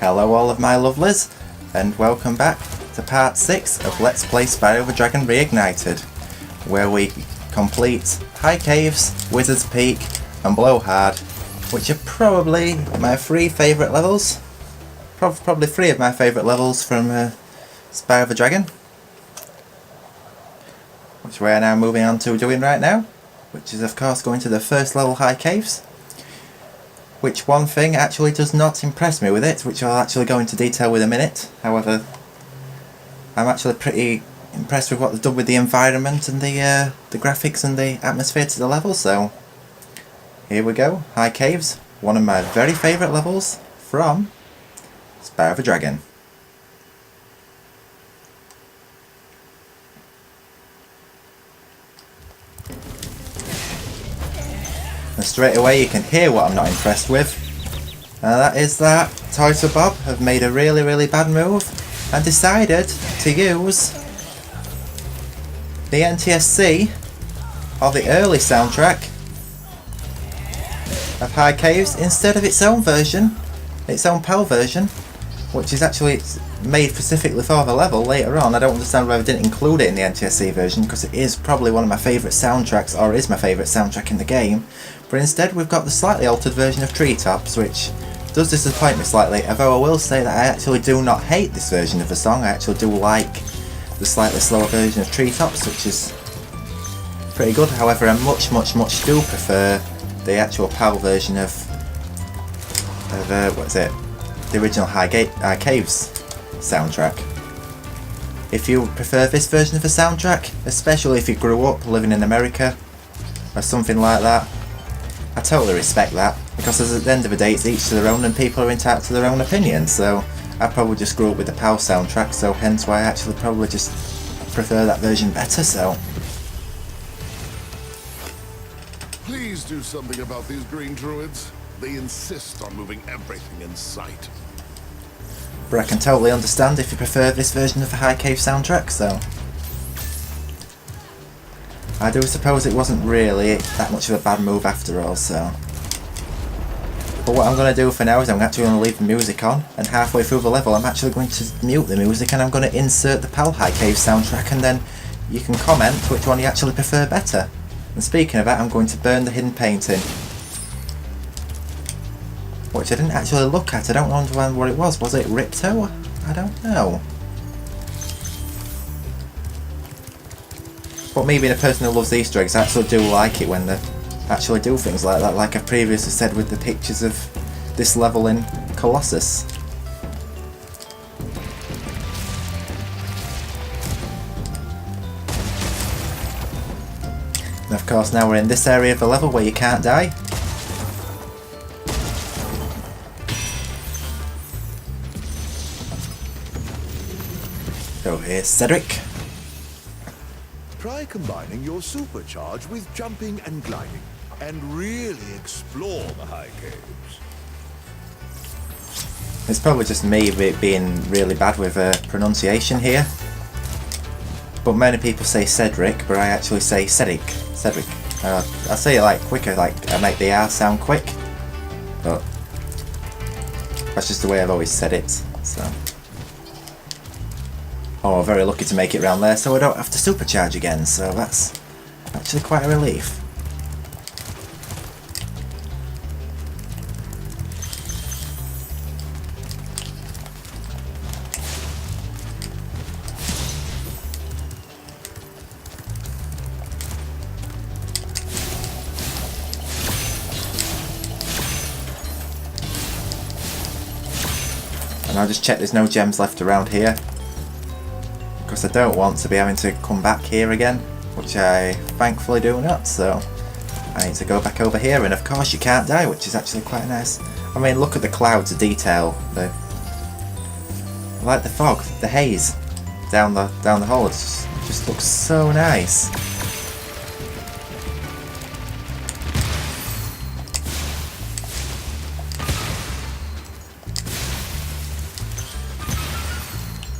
Hello all of my lovelies, and welcome back to part 6 of Let's Play Spyro Reignited, where we complete High Caves, Wizard's Peak and Blowhard, which are probably my 3 favourite levels. Probably 3 of my favourite levels from Spyro the Dragon, which we are now moving on to doing right now, which is of course going to the first level High Caves. Which one thing actually does not impress me with it, which I'll actually go into detail with in a minute. However, I'm actually pretty impressed with what they've done with the environment and the graphics and the atmosphere to the level, so here we go. High Caves, one of my very favourite levels from Spyro the Dragon. And straight away you can hear what I'm not impressed with, and that is that Toys Bob have made a really bad move and decided to use the NTSC, or the early soundtrack of High Caves, instead of its own version, its own PAL version, which is actually made specifically for the level later on. I don't understand why they didn't include it in the NTSC version, because it is probably one of my favourite soundtracks, or is my favourite soundtrack in the game. But instead we've got the slightly altered version of Treetops, which does disappoint me slightly, although I will say that I actually do not hate this version of the song. I actually do like the slightly slower version of Treetops, which is pretty good. However, I much do prefer the actual PAL version of what is it? The original High Caves soundtrack. If you prefer this version of the soundtrack, especially if you grew up living in America or something like that, I totally respect that, because at the end of the day it's each to their own and people are entitled to their own opinion. So I probably just grew up with the PAL soundtrack, so hence why I actually probably just prefer that version better. So please do something about these green druids. They insist on moving everything in sight. But I can totally understand if you prefer this version of the High Cave soundtrack, so I do suppose it wasn't really that much of a bad move after all, so. But what I'm going to do for now is I'm actually going to leave the music on, and halfway through the level I'm actually going to mute the music and I'm going to insert the PAL High Cave soundtrack, and then you can comment which one you actually prefer better. And speaking of that, I'm going to burn the hidden painting, which I didn't actually look at. I don't understand what it was. Was it Ripto? I don't know. But me being a person who loves Easter eggs, I actually do like it when they actually do things like that, like I've previously said with the pictures of this level in Colossus. And of course now we're in this area of the level where you can't die. So here's Cedric. Try combining your supercharge with jumping and gliding, and really explore the High Caves. It's probably just me being really bad with pronunciation here. But many people say Cedric, but I actually say Cedric. Cedric. I say it like quicker, like I make the R sound quick. But that's just the way I've always said it, so. Oh, very lucky to make it round there, so I don't have to supercharge again, so that's actually quite a relief. And I'll just check there's no gems left around here, because I don't want to be having to come back here again, which I thankfully do not, so I need to go back over here, and of course you can't die, which is actually quite nice. I mean, look at the clouds of detail, I like the fog, the haze down the hole, it just looks so nice.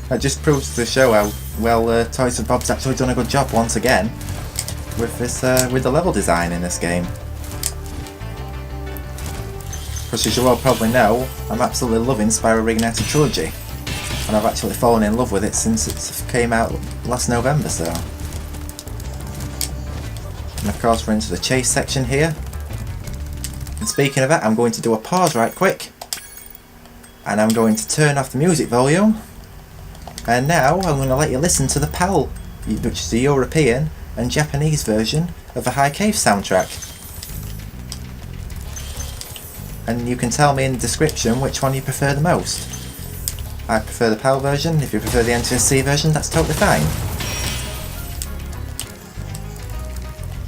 That just proves to show how well Toys Bob's actually done a good job once again with this with the level design in this game. Because as you all probably know, I'm absolutely loving Spyro Reignited Trilogy. And I've actually fallen in love with it since it came out last November, so. And of course we're into the chase section here. And speaking of that, I'm going to do a pause right quick. And I'm going to turn off the music volume. And now I'm going to let you listen to the PAL, which is the European and Japanese version of the High Cave soundtrack. And you can tell me in the description which one you prefer the most. I prefer the PAL version. If you prefer the NTSC version, that's totally fine.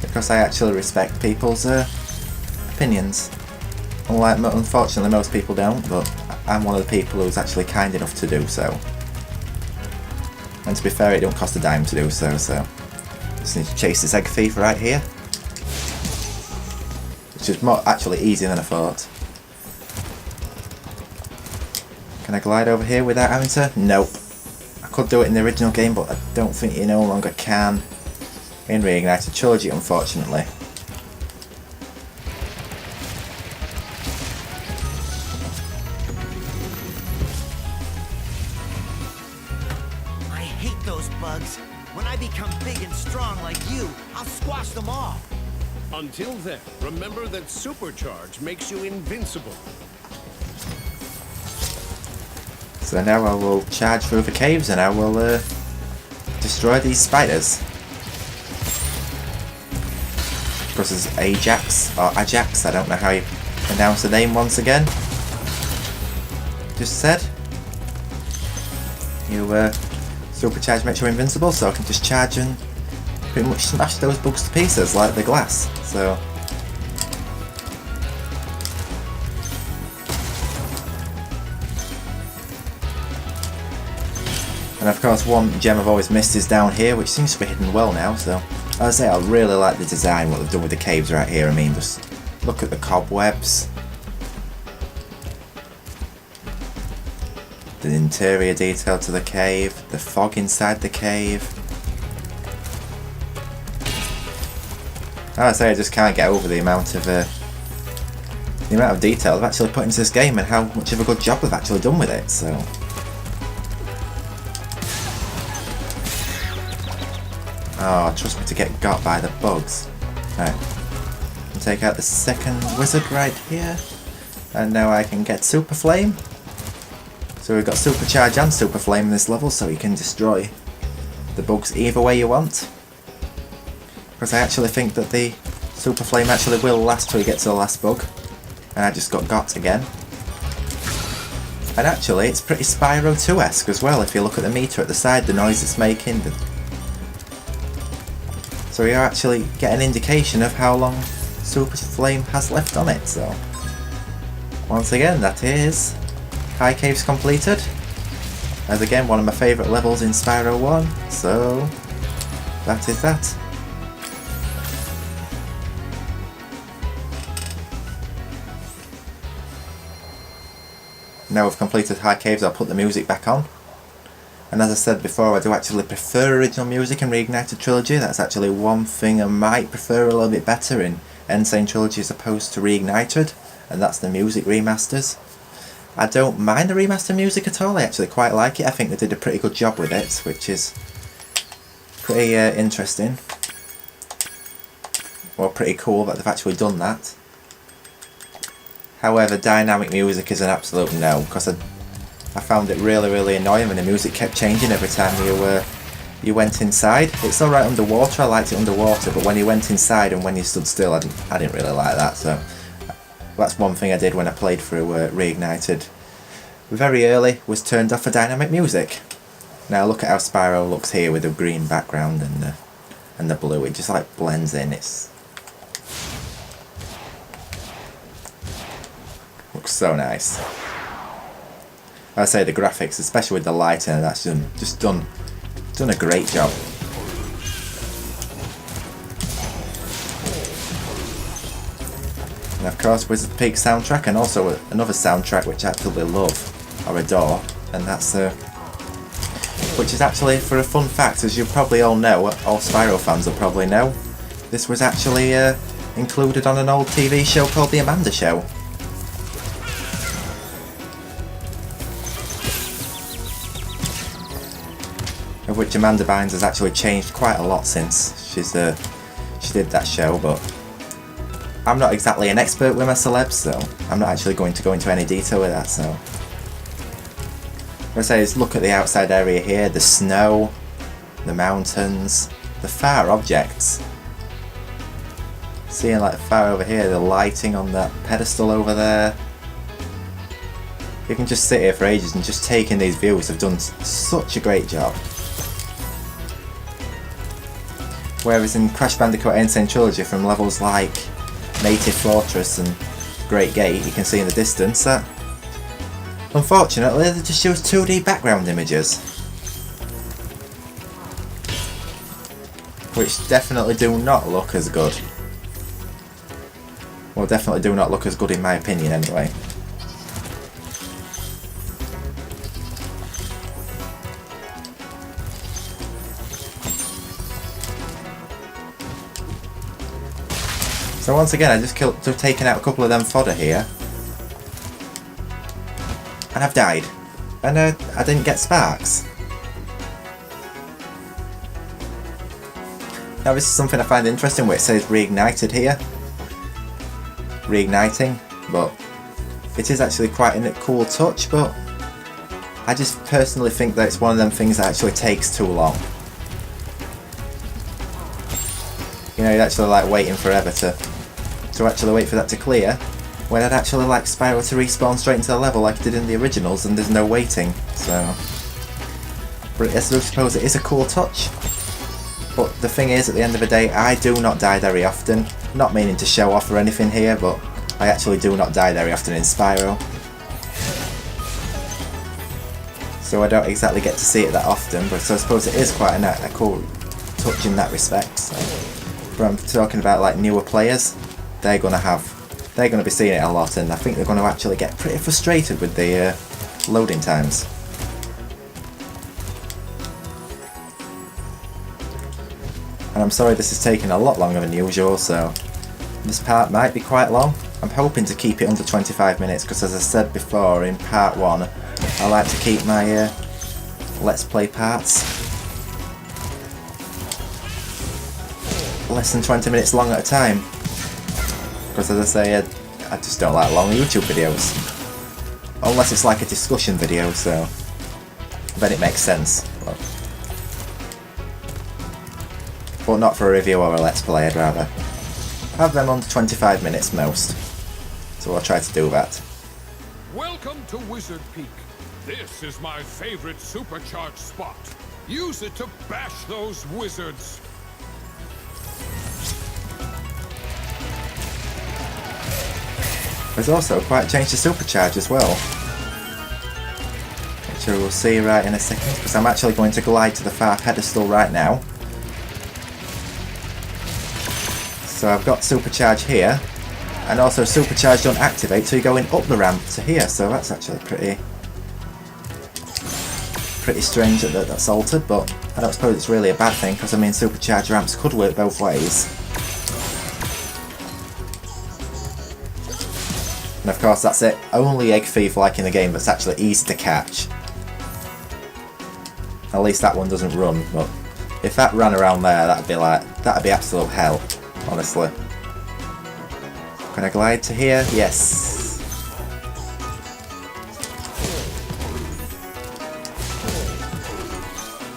Because I actually respect people's opinions. Unfortunately most people don't, but I'm one of the people who's actually kind enough to do so. And to be fair, it don't cost a dime to do so, so. Just need to chase this egg thief right here. Which is actually easier than I thought. Can I glide over here without having to? Nope. I could do it in the original game, but I don't think you no longer can in Reignited Trilogy, unfortunately. I hate those bugs. When I become big and strong like you, I'll squash them all. Until then, remember that supercharge makes you invincible. So now I will charge through the caves and I will destroy these spiders. Of course there's Ajax, or Ajax, I don't know how you pronounce the name once again. Just said. You supercharge makes you invincible, so I can just charge and pretty much smash those bugs to pieces like the glass. So. And of course one gem I've always missed is down here, which seems to be hidden well now, so as I say, I really like the design, what they've done with the caves right here. I mean, just look at the cobwebs, the interior detail to the cave, the fog inside the cave. As I say, I just can't get over the amount of detail they've actually put into this game and how much of a good job they've actually done with it, so. Oh, trust me to get got by the bugs. Right. I'll take out the second wizard right here. And now I can get Super Flame. So we've got Supercharge and Super Flame in this level, so you can destroy the bugs either way you want. Because I actually think that the Super Flame actually will last till you get to the last bug. And I just got again. And actually, it's pretty Spyro 2-esque as well, if you look at the meter at the side, the noise it's making. So you actually get an indication of how long Super Flame has left on it. So once again, that is High Caves completed. As again, one of my favourite levels in Spyro 1. So that is that. Now we've completed High Caves, I'll put the music back on. And as I said before, I do actually prefer original music in Reignited Trilogy. That's actually one thing I might prefer a little bit better in Insane Trilogy as opposed to Reignited, and that's the music remasters. I don't mind the remaster music at all, I actually quite like it. I think they did a pretty good job with it, which is pretty interesting. Well, pretty cool that they've actually done that. However, dynamic music is an absolute no, because I found it really annoying when the music kept changing every time you went inside. It's alright underwater, I liked it underwater, but when you went inside and when you stood still, I didn't really like that. So that's one thing I did when I played through Reignited. Very early was turned off for dynamic music. Now look at how Spyro looks here with the green background and the blue. It just like blends in. It's looks so nice. I say the graphics, especially with the lighting, that's just done a great job. And of course, Wizard Peak soundtrack, and also another soundtrack which I absolutely love or adore, and that's which is actually, for a fun fact, as you probably all know, all Spyro fans will probably know, this was actually included on an old TV show called The Amanda Show. of which Amanda Bynes has actually changed quite a lot since she did that show, but I'm not exactly an expert with my celebs, so I'm not actually going to go into any detail with that, so. What I say is look at the outside area here, the snow, the mountains, the far objects. Seeing like far over here, the lighting on that pedestal over there. You can just sit here for ages and just take in these views. Have done such a great job. Whereas in Crash Bandicoot Insane Trilogy, from levels like Native Fortress and Great Gate, you can see in the distance that unfortunately they just shows 2D background images, which definitely do not look as good. Well, definitely do not look as good in my opinion anyway. So once again, I just taken out a couple of them fodder here, and I've died, and I didn't get sparks. Now this is something I find interesting where it says reignited here, reigniting, but it is actually quite a cool touch, but I just personally think that it's one of them things that actually takes too long. You know, you're actually like waiting forever to actually wait for that to clear, when I'd actually like Spyro to respawn straight into the level like it did in the originals, and there's no waiting, so. But I suppose it is a cool touch. But the thing is, at the end of the day, I do not die very often. Not meaning to show off or anything here, but I actually do not die very often in Spyro. So I don't exactly get to see it that often, but so I suppose it is quite a cool touch in that respect. So. But I'm talking about like newer players, they're gonna be seeing it a lot, and I think they're going to actually get pretty frustrated with the loading times. And I'm sorry this is taking a lot longer than usual, so this part might be quite long. I'm hoping to keep it under 25 minutes because, as I said before in part 1, I like to keep my Let's Play parts less than 20 minutes long at a time. Because as I say, I just don't like long YouTube videos. Unless it's like a discussion video, so then it makes sense. But not for a review or a Let's Play, I'd rather have them under 25 minutes most. So I'll try to do that. Welcome to Wizard Peak. This is my favorite supercharged spot. Use it to bash those wizards. There's also quite a change to supercharge as well, which we'll see right in a second, because I'm actually going to glide to the far pedestal right now. So I've got supercharge here, and also supercharge don't activate, so you're going up the ramp to here, so that's actually pretty strange that that's altered, but I don't suppose it's really a bad thing, because I mean supercharge ramps could work both ways. And of course that's it, only egg thief like in the game that's actually easy to catch. At least that one doesn't run, but if that ran around there, that'd be absolute hell, honestly. Can I glide to here? Yes.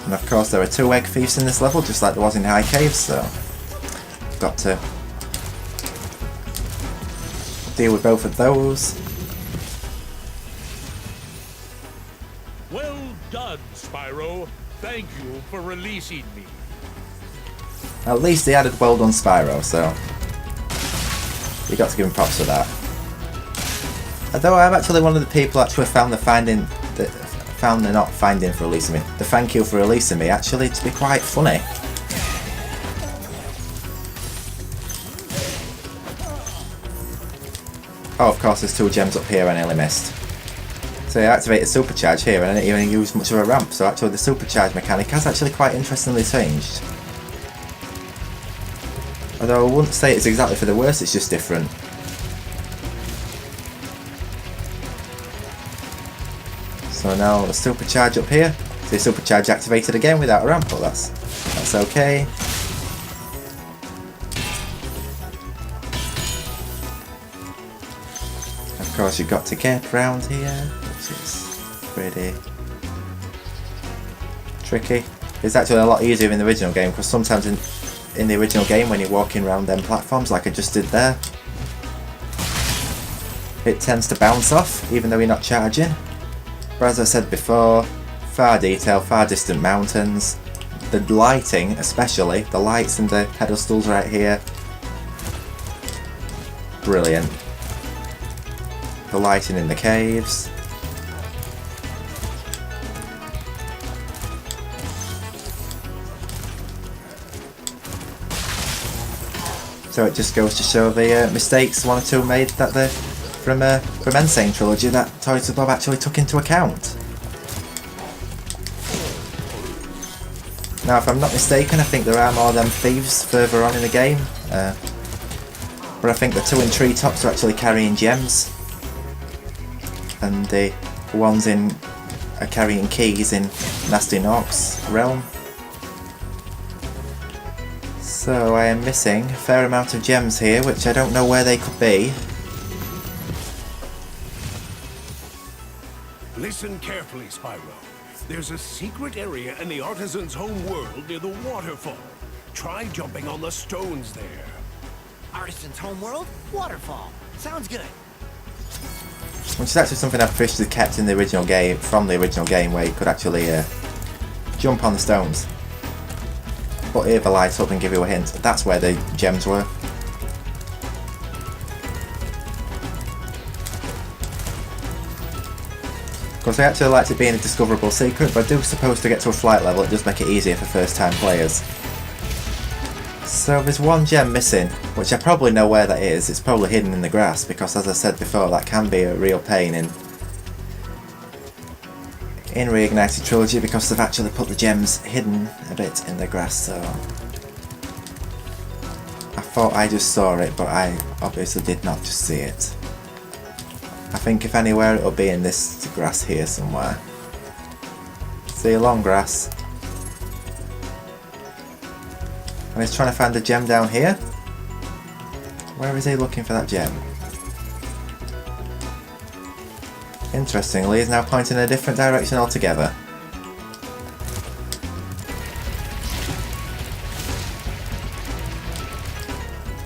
And of course there are 2 egg thieves in this level, just like there was in High Caves, so got to deal with both of those. Well done, Spyro. Thank you for releasing me. At least he added well done Spyro, so you got to give him props for that. Although I'm actually one of the people actually found the thank you for releasing me actually to be quite funny. Oh, of course, there's 2 gems up here I nearly missed. So I activated supercharge here and I didn't even use much of a ramp, so actually the supercharge mechanic has actually quite interestingly changed. Although I wouldn't say it's exactly for the worse, it's just different. So now the supercharge up here, So supercharge activated again without a ramp, but that's okay. Of course you've got to get round here, which is pretty tricky. It's actually a lot easier in the original game, because sometimes in the original game when you're walking around them platforms like I just did there, it tends to bounce off even though you're not charging. But as I said before, far detail, far distant mountains, the lighting especially, the lights and the pedestals right here, brilliant. The lighting in the caves. So it just goes to show the mistakes one or two made that from Insane Trilogy that Toys Bob actually took into account. Now if I'm not mistaken, I think there are more than thieves further on in the game. But I think the two in treetops are actually carrying gems. And the ones are carrying keys in Nasty Nork's realm. So I am missing a fair amount of gems here, which I don't know where they could be. Listen carefully, Spyro. There's a secret area in the artisan's home world near the waterfall. Try jumping on the stones there. Artisan's homeworld? Waterfall. Sounds good. Which is actually something I've officially kept in the original game, from the original game, where you could actually jump on the stones. But here the light up and give you a hint. That's where the gems were. Of course I actually liked it being a discoverable secret, but I do suppose to get to a flight level it does make it easier for first time players. So there's one gem missing, which I probably know where that is. It's probably hidden in the grass, because as I said before, that can be a real pain in Reignited Trilogy, because they've actually put the gems hidden a bit in the grass, so I thought I just saw it, but I obviously did not just see it. I think if anywhere it'll be in this grass here somewhere. See, long grass. And he's trying to find the gem down here. Where is he looking for that gem? Interestingly, he's now pointing in a different direction altogether.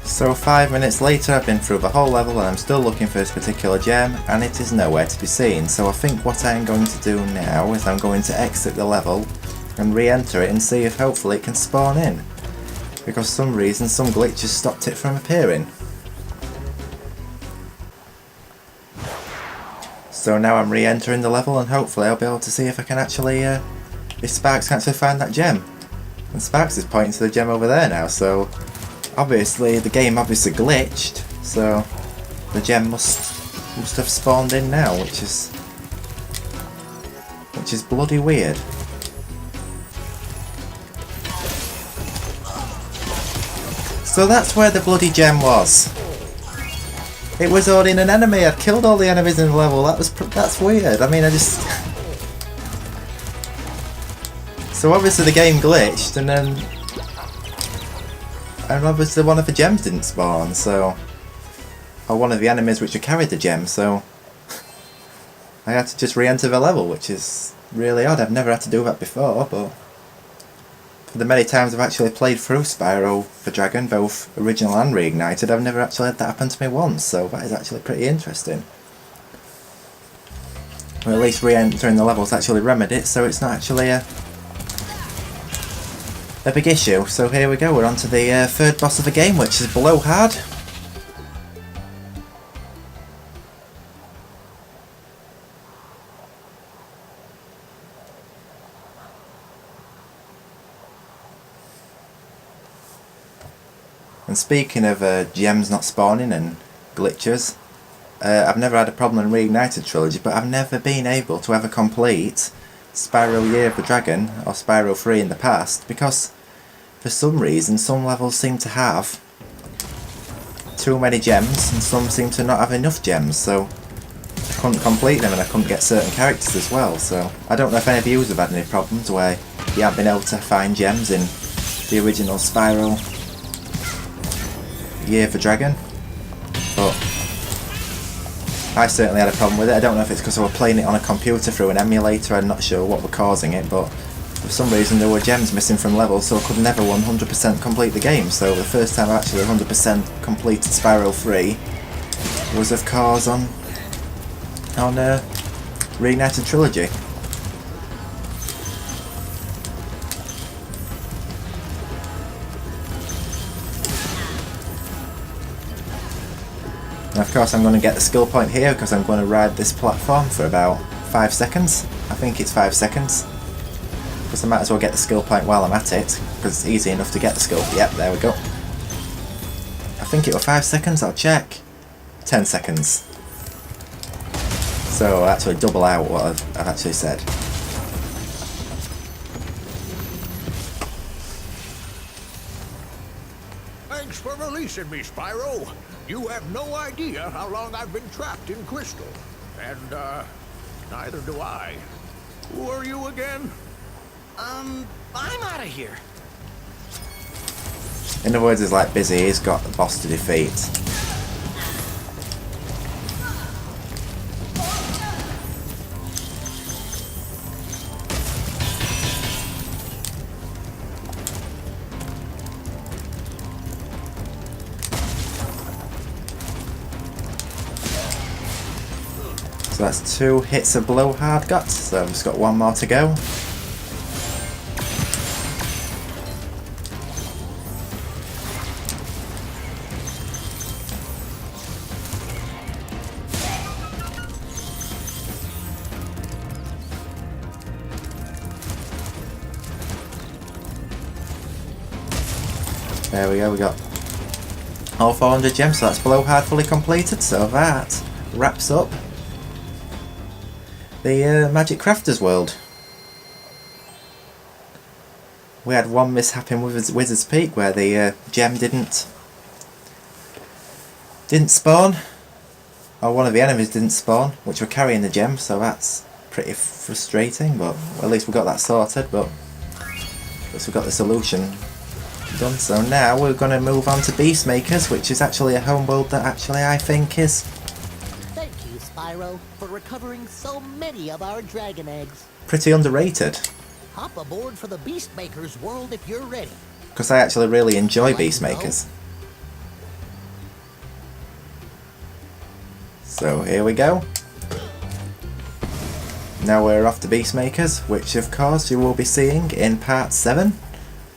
So 5 minutes later, I've been through the whole level and I'm still looking for this particular gem, and it is nowhere to be seen. So I think what I'm going to do now is I'm going to exit the level and re-enter it and see if hopefully it can spawn in. Because for some reason, some glitch has stopped it from appearing. So now I'm re-entering the level and hopefully I'll be able to see if I can actually, if Sparks can actually find that gem. And Sparks is pointing to the gem over there now, so obviously the game obviously glitched, so the gem must have spawned in now, which is bloody weird. So that's where the bloody gem was. It was already an enemy. I'd killed all the enemies in the level. That's weird. I mean, So obviously the game glitched, and obviously one of the gems didn't spawn. So, or one of the enemies which had carried the gem. So I had to just re-enter the level, which is really odd. I've never had to do that before, but for the many times I've actually played through Spyro the Dragon, both original and reignited, I've never actually had that happen to me once, so that is actually pretty interesting. Or at least re-entering the levels actually remedied it, so it's not actually a big issue. So here we go, we're on to the third boss of the game, which is Blowhard. And speaking of gems not spawning and glitches, I've never had a problem in Reignited Trilogy, but I've never been able to ever complete Spyro Year of the Dragon or Spyro 3 in the past, because for some reason some levels seem to have too many gems and some seem to not have enough gems, so I couldn't complete them and I couldn't get certain characters as well, so I don't know if any of you have had any problems where you have been able to find gems in the original Spyro Year of the Dragon, but I certainly had a problem with it. I don't know if it's because I was playing it on a computer through an emulator, I'm not sure what was causing it, but for some reason there were gems missing from levels, so I could never 100% complete the game. So the first time I actually 100% completed Spyro 3 was of course on Reignited Trilogy. And of course I'm going to get the skill point here because I'm going to ride this platform for about 5 seconds. I think it's 5 seconds. Because I might as well get the skill point while I'm at it, because it's easy enough to get the skill. Yep, there we go. I think it was 5 seconds, I'll check. 10 seconds. So I'll actually double out what I've actually said. Thanks for releasing me, Spyro. You have no idea how long I've been trapped in Crystal. And, neither do I. Who are you again? I'm out of here. In other words, he's like busy, he's got the boss to defeat. So that's 2 hits of Blowhard got, so I've just got 1 more to go. There we go, we got all 400 gems, so that's Blowhard fully completed, so that wraps up the Magic Crafters world. We had one mishap in Wizard's Peak where the gem didn't spawn, or one of the enemies didn't spawn, which were carrying the gem, so that's pretty frustrating, but at least we got that sorted, but at least we got the solution done. So now we're going to move on to Beastmakers, which is actually a homeworld that actually I think is Thank you, Spyro, for recovering so many of our dragon eggs. pretty underrated, Hop aboard for the Beastmakers world if you're ready. because I actually really enjoy Like to Beastmakers. So here we go. Now we're off to Beastmakers, which of course you will be seeing in part 7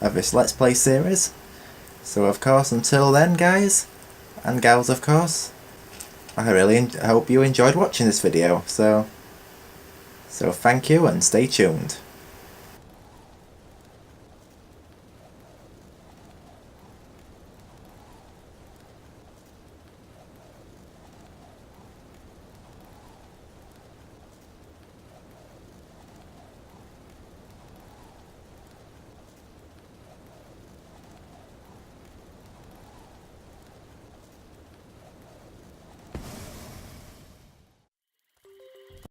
of this Let's Play series. So of course until then, guys and gals, of course, I really hope you enjoyed watching this video. So thank you and stay tuned.